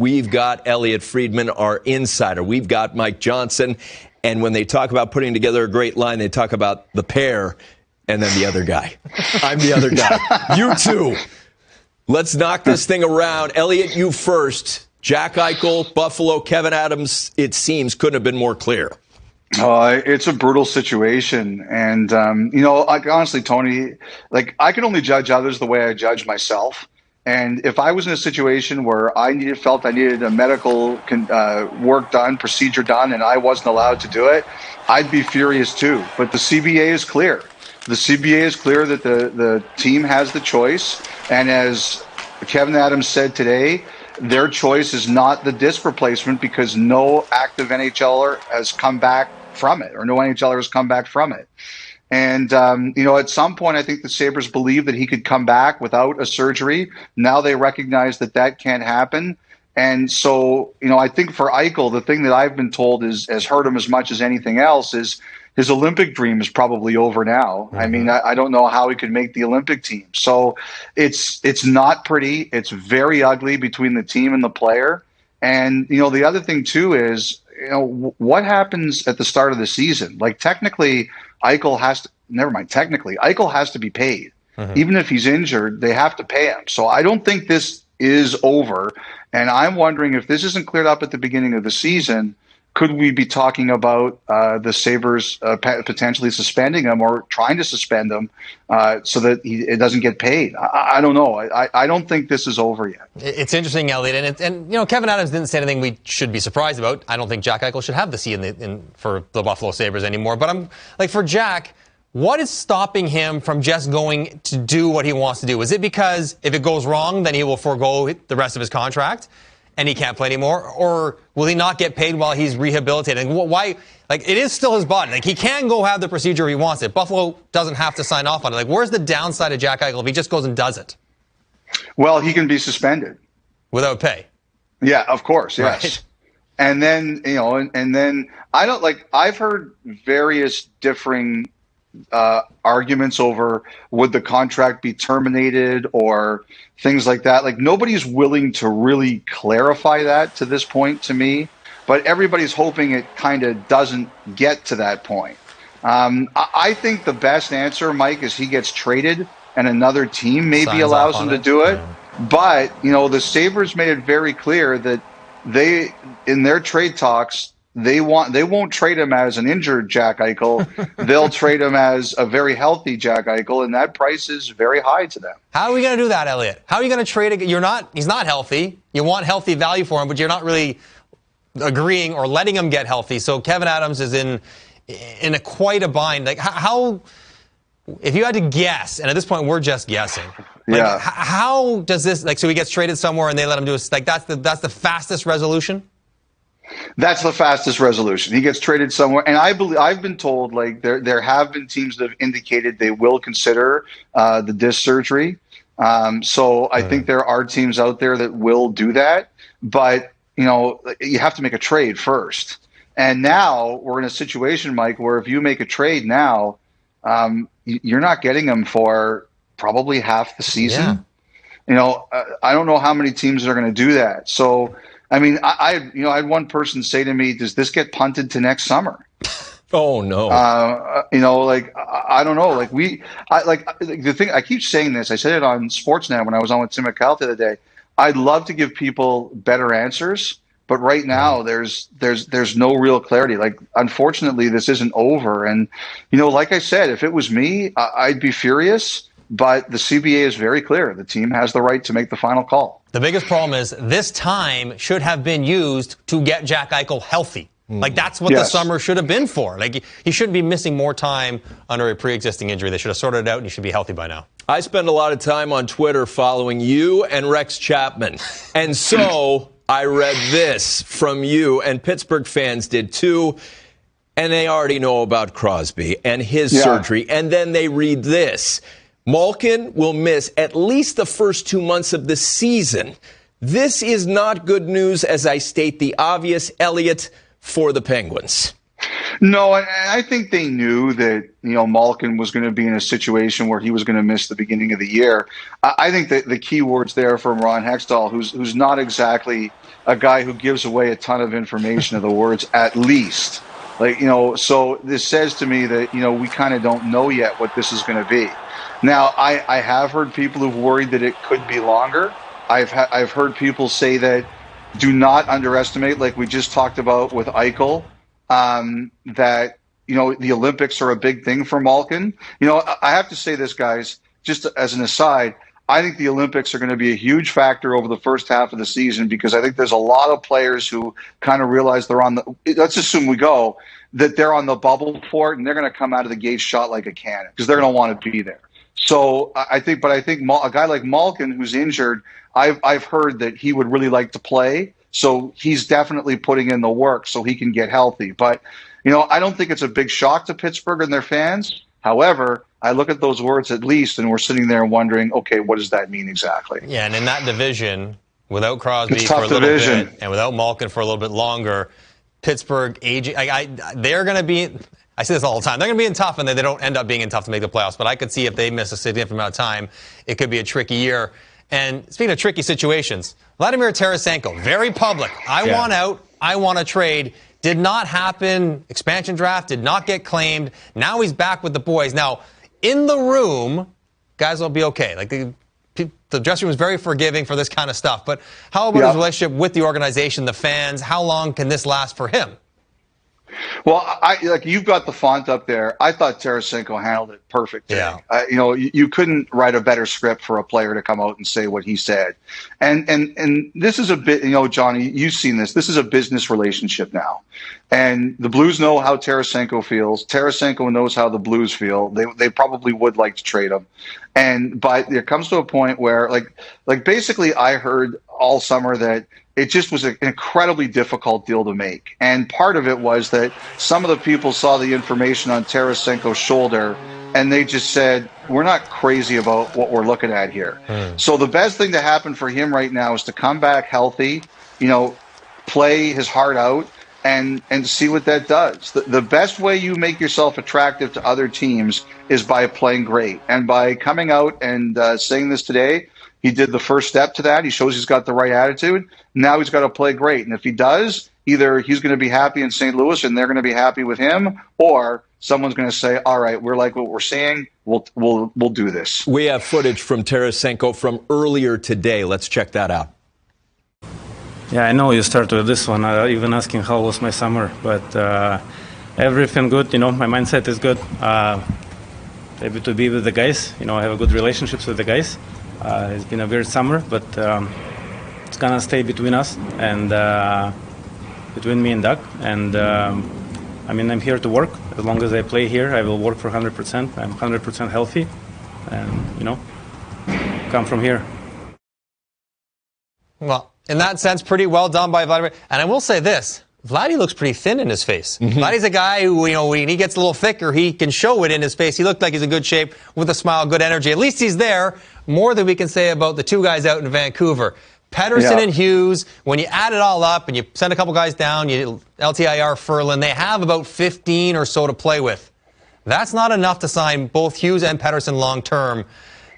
we've got Elliotte Friedman, our insider. We've got Mike Johnson. And when they talk about putting together a great line, they talk about the pair and then the other guy. I'm the other guy. You too. Let's knock this thing around. Elliotte, you first. Jack Eichel, Buffalo, Kevin Adams, it seems, couldn't have been more clear. It's a brutal situation. And, honestly, Tony, I can only judge others the way I judge myself. And if I was in a situation where I felt I needed a medical work done, procedure done, and I wasn't allowed to do it, I'd be furious too. But the CBA is clear. The CBA is clear that the team has the choice. And as Kevin Adams said today, their choice is not the disc replacement because no active NHLer has come back from it, or no NHLer has come back from it. And, at some point, I think the Sabres believed that he could come back without a surgery. Now they recognize that can't happen. And so, I think for Eichel, the thing that I've been told has hurt him as much as anything else is his Olympic dream is probably over now. Mm-hmm. I mean, I don't know how he could make the Olympic team. So it's not pretty. It's very ugly between the team and the player. And, the other thing, too, is, what happens at the start of the season? Technically, Eichel has to be paid. Mm-hmm. Even if he's injured, they have to pay him. So I don't think this is over. And I'm wondering if this isn't cleared up at the beginning of the season, could we be talking about the Sabres potentially suspending him or trying to suspend him so that it doesn't get paid? I don't know. I don't think this is over yet. It's interesting, Elliotte. And Kevin Adams didn't say anything we should be surprised about. I don't think Jack Eichel should have the C for the Buffalo Sabres anymore. But I'm for Jack, what is stopping him from just going to do what he wants to do? Is it because if it goes wrong, then he will forego the rest of his contract and he can't play anymore? Or will he not get paid while he's rehabilitating? Why? It is still his body. He can go have the procedure if he wants it. Buffalo doesn't have to sign off on it. Where's the downside of Jack Eichel if he just goes and does it? Well, he can be suspended. Without pay? Yeah, of course, yes. Right. And then, and then I don't I've heard various differing arguments over would the contract be terminated or things like that. Nobody's willing to really clarify that to this point to me, but everybody's hoping it kind of doesn't get to that point. I think the best answer, Mike, is he gets traded and another team maybe allows him to do it. Yeah. But, the Sabres made it very clear that they, in their trade talks, they won't trade him as an injured Jack Eichel. They'll trade him as a very healthy Jack Eichel, and that price is very high to them. How are we going to do that, Elliotte? How are you going to trade? He's not healthy. You want healthy value for him, but you're not really agreeing or letting him get healthy. So Kevin Adams is in quite a bind. How? If you had to guess, and at this point we're just guessing. Yeah. How does this? So he gets traded somewhere and they let him do it. That's the fastest resolution. That's the fastest resolution. He gets traded somewhere, and I've been told there have been teams that have indicated they will consider the disc surgery. So I think there are teams out there that will do that, but you have to make a trade first. And now we're in a situation, Mike, where if you make a trade now, you're not getting him for probably half the season. Yeah. I don't know how many teams are going to do that. So. I mean, I had one person say to me, "Does this get punted to next summer?" Oh no! I don't know. The thing. I keep saying this. I said it on Sportsnet when I was on with Tim McCall the other day. I'd love to give people better answers, but right now there's no real clarity. Unfortunately, this isn't over. And like I said, if it was me, I'd be furious. But the CBA is very clear. The team has the right to make the final call. The biggest problem is this time should have been used to get Jack Eichel healthy. That's what the summer should have been for. He shouldn't be missing more time under a pre-existing injury. They should have sorted it out and he should be healthy by now. I spend a lot of time on Twitter following you and Rex Chapman. And so I read this from you, and Pittsburgh fans did too. And they already know about Crosby and his surgery. And then they read this. Malkin will miss at least the first 2 months of the season. This is not good news, as I state the obvious, Elliotte, for the Penguins. No, and I think they knew that, Malkin was going to be in a situation where he was going to miss the beginning of the year. I think that the key words there from Ron Hextall, who's not exactly a guy who gives away a ton of information, are the words "at least." So this says to me that, we kind of don't know yet what this is going to be. Now, I have heard people who've worried that it could be longer. I've heard people say that do not underestimate, like we just talked about with Eichel, that, the Olympics are a big thing for Malkin. I have to say this, guys, just as an aside, I think the Olympics are going to be a huge factor over the first half of the season, because I think there's a lot of players who kind of realize they're on let's assume that they're on the bubble for it, and they're going to come out of the gate shot like a cannon because they're going to want to be there. So I think a guy like Malkin who's injured, I've heard that he would really like to play. So he's definitely putting in the work so he can get healthy. But, I don't think it's a big shock to Pittsburgh and their fans. However, I look at those words "at least," and we're sitting there wondering, okay, what does that mean exactly? Yeah, and in that division, without Crosby for a little bit and without Malkin for a little bit longer, Pittsburgh aging, they're going to be, I say this all the time, they're going to be in tough, and they don't end up being in tough to make the playoffs. But I could see if they miss a significant amount of time, it could be a tricky year. And speaking of tricky situations, Vladimir Tarasenko, very public. I want out. I want to trade. Did not happen. Expansion draft did not get claimed. Now he's back with the boys. Now, in the room, guys will be okay. Like the dressing room is very forgiving for this kind of stuff. But how about his relationship with the organization, the fans? How long can this last for him? Well, you've got the font up there. I thought Tarasenko handled it perfect. Yeah. You couldn't write a better script for a player to come out and say what he said. And this is a bit, Johnny, you've seen this. This is a business relationship now. And the Blues know how Tarasenko feels. Tarasenko knows how the Blues feel. They probably would like to trade him. But there comes to a point where, like basically I heard all summer that it just was an incredibly difficult deal to make. And part of it was that some of the people saw the information on Tarasenko's shoulder and they just said, we're not crazy about what we're looking at here. So the best thing to happen for him right now is to come back healthy, play his heart out and see what that does. The best way you make yourself attractive to other teams is by playing great. And by coming out and saying this today, he did the first step to that. He shows he's got the right attitude. Now he's got to play great. And if he does, either he's going to be happy in St. Louis and they're going to be happy with him, or someone's going to say, all right, we're like what we're seeing. We'll do this. We have footage from Tarasenko from earlier today. Let's check that out. Yeah, I know you start with this one, even asking how was my summer. But everything good, my mindset is good. Able to be with the guys. I have a good relationships with the guys. It's been a weird summer, but it's gonna stay between us and between me and Doug. And I'm here to work. As long as I play here, I will work for 100%. I'm 100% healthy, and come from here. Well, in that sense, pretty well done by Vladimir. And I will say this. Vladdy looks pretty thin in his face. Vladdy's a guy who, when he gets a little thicker, he can show it in his face. He looked like he's in good shape with a smile, good energy. At least he's there. More than we can say about the two guys out in Vancouver. Pettersson and Hughes, when you add it all up and you send a couple guys down, LTIR, Ferland, they have about 15 or so to play with. That's not enough to sign both Hughes and Pettersson long term.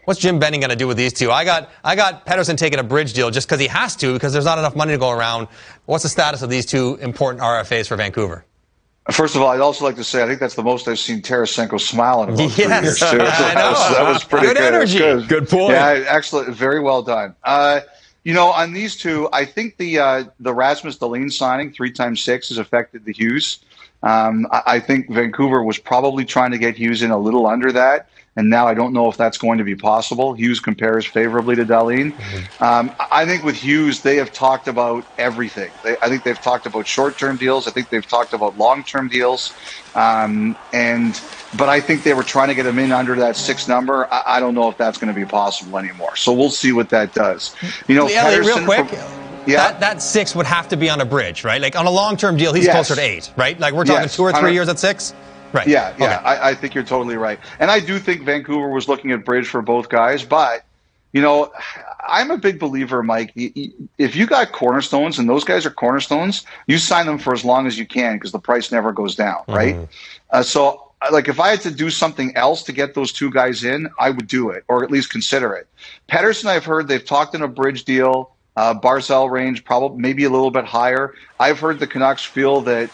What's Jim Benning going to do with these two? I got Pettersson taking a bridge deal just because he has to, because there's not enough money to go around. What's the status of these two important RFAs for Vancouver? First of all, I'd also like to say I think that's the most I've seen Tarasenko smile in about 3 years, too. I know. That was pretty good. Energy. Good point. Yeah, excellent. Very well done. On these two, I think the Rasmus Dahlin signing 3x6 has affected the Hughes. I think Vancouver was probably trying to get Hughes in a little under that. And now I don't know if that's going to be possible. Hughes compares favorably to Dahlin. I think with Hughes, they have talked about everything. I think they've talked about short-term deals. I think they've talked about long-term deals. But I think they were trying to get him in under that 6 number. I don't know if that's going to be possible anymore. So we'll see what that does. Elliot, real quick. That 6 would have to be on a bridge, right? Like on a long-term deal, he's closer to 8, right? Like we're talking 2 or 3 years at 6? Right. Yeah. Okay. I think you're totally right. And I do think Vancouver was looking at bridge for both guys, but I'm a big believer, Mike. If you got cornerstones, and those guys are cornerstones, you sign them for as long as you can because the price never goes down, right? So, if I had to do something else to get those two guys in, I would do it, or at least consider it. Pettersson, I've heard they've talked in a bridge deal, Barzal range, probably maybe a little bit higher. I've heard the Canucks feel that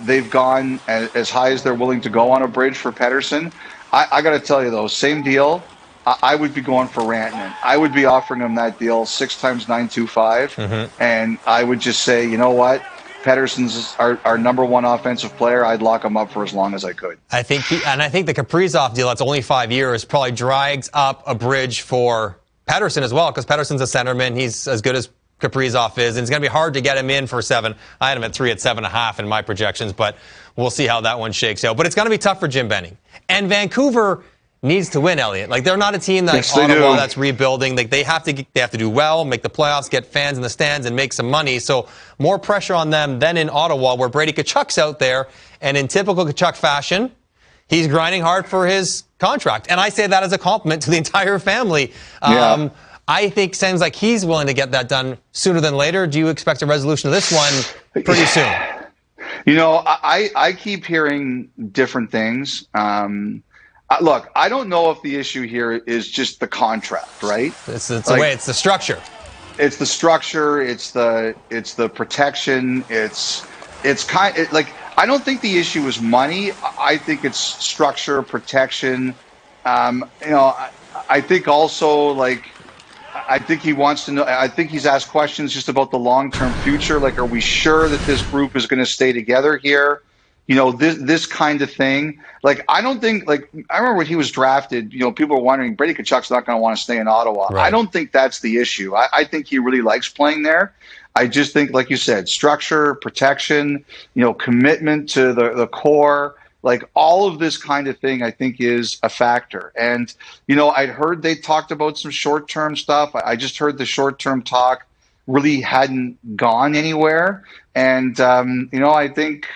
they've gone as high as they're willing to go on a bridge for Pettersson. I got to tell you, though, same deal. I would be going for Rantanen. I would be offering him that deal 6 times $9.25, and I would just say, you know what, Pettersson's our number one offensive player. I'd lock him up for as long as I could. I think the Kaprizov deal, that's only 5 years, probably drags up a bridge for Pettersson as well, because Pettersson's a centerman. He's as good as Kaprizov is, and it's going to be hard to get him in for 7. I had him at 3 at 7.5 in my projections, but we'll see how that one shakes out. But it's going to be tough for Jim Benning. And Vancouver needs to win, Elliotte. They're not a team like Ottawa that's rebuilding. They have to do well, make the playoffs, get fans in the stands, and make some money. So more pressure on them than in Ottawa, where Brady Tkachuk's out there, and in typical Tkachuk fashion, he's grinding hard for his contract. And I say that as a compliment to the entire family. I think seems like he's willing to get that done sooner than later. Do you expect a resolution of this one pretty soon? I keep hearing different things. Look, I don't know if the issue here is just the contract, right? It's the way, it's the structure. It's the structure. It's the protection. It's I don't think the issue is money. I think it's structure, protection. I think also I think he wants to know. I think he's asked questions just about the long-term future. Are we sure that this group is going to stay together here? This kind of thing. I don't think, I remember when he was drafted, people were wondering, Brady Tkachuk's not going to want to stay in Ottawa. Right. I don't think that's the issue. I think he really likes playing there. I just think, like you said, structure, protection, commitment to the core, all of this kind of thing, I think is a factor. And, I'd heard they talked about some short-term stuff. I just heard the short-term talk really hadn't gone anywhere. And, I think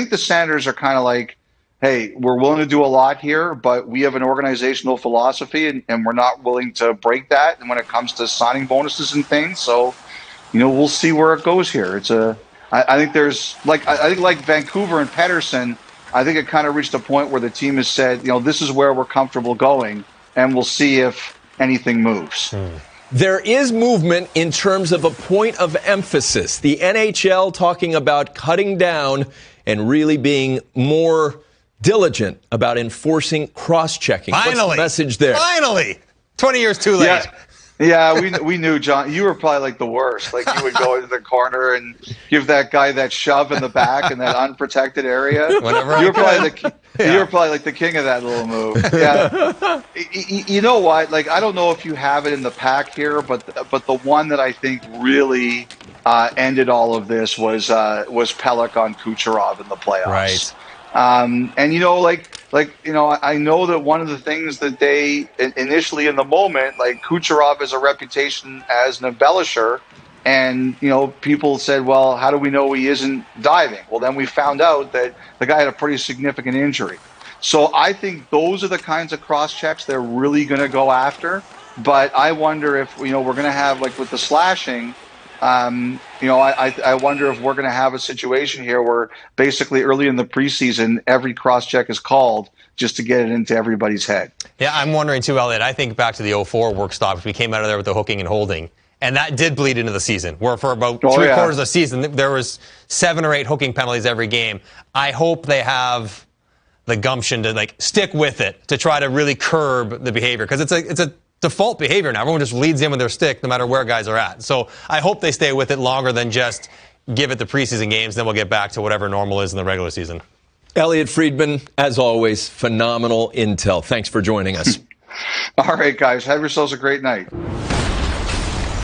the Senators are kind of hey, we're willing to do a lot here, but we have an organizational philosophy and we're not willing to break that. And when it comes to signing bonuses and things, so, we'll see where it goes here. I think there's I think Vancouver and Pettersson, I think it kind of reached a point where the team has said, this is where we're comfortable going, and we'll see if anything moves. There is movement in terms of a point of emphasis. The NHL talking about cutting down and really being more diligent about enforcing cross-checking. Finally. What's the message there? Finally! 20 years too late. Yeah, we knew, John. You were probably the worst. You would go into the corner and give that guy that shove in the back in that unprotected area. Whenever you were probably the king of that little move. Yeah. You know what? I don't know if you have it in the pack here, but the one that I think really ended all of this was Pelech on Kucherov in the playoffs. Right. And I know that one of the things that they initially in the moment, Kucherov has a reputation as an embellisher, and people said, well, how do we know he isn't diving? Well, then we found out that the guy had a pretty significant injury. So I think those are the kinds of cross checks they're really going to go after. But I wonder if we're going to have with the slashing. I wonder if we're going to have a situation here where basically early in the preseason, every cross-check is called just to get it into everybody's head. Yeah, I'm wondering too, Elliotte. I think back to the 04 work stoppage. We came out of there with the hooking and holding, and that did bleed into the season, where for about three-quarters of the season, there was 7 or 8 hooking penalties every game. I hope they have the gumption to stick with it, to try to really curb the behavior, because it's a default behavior now. Everyone just leads in with their stick no matter where guys are at. So I hope they stay with it longer than just give it the preseason games, then we'll get back to whatever normal is in the regular season. Elliotte Friedman, as always, phenomenal intel. Thanks for joining us. All right, guys. Have yourselves a great night.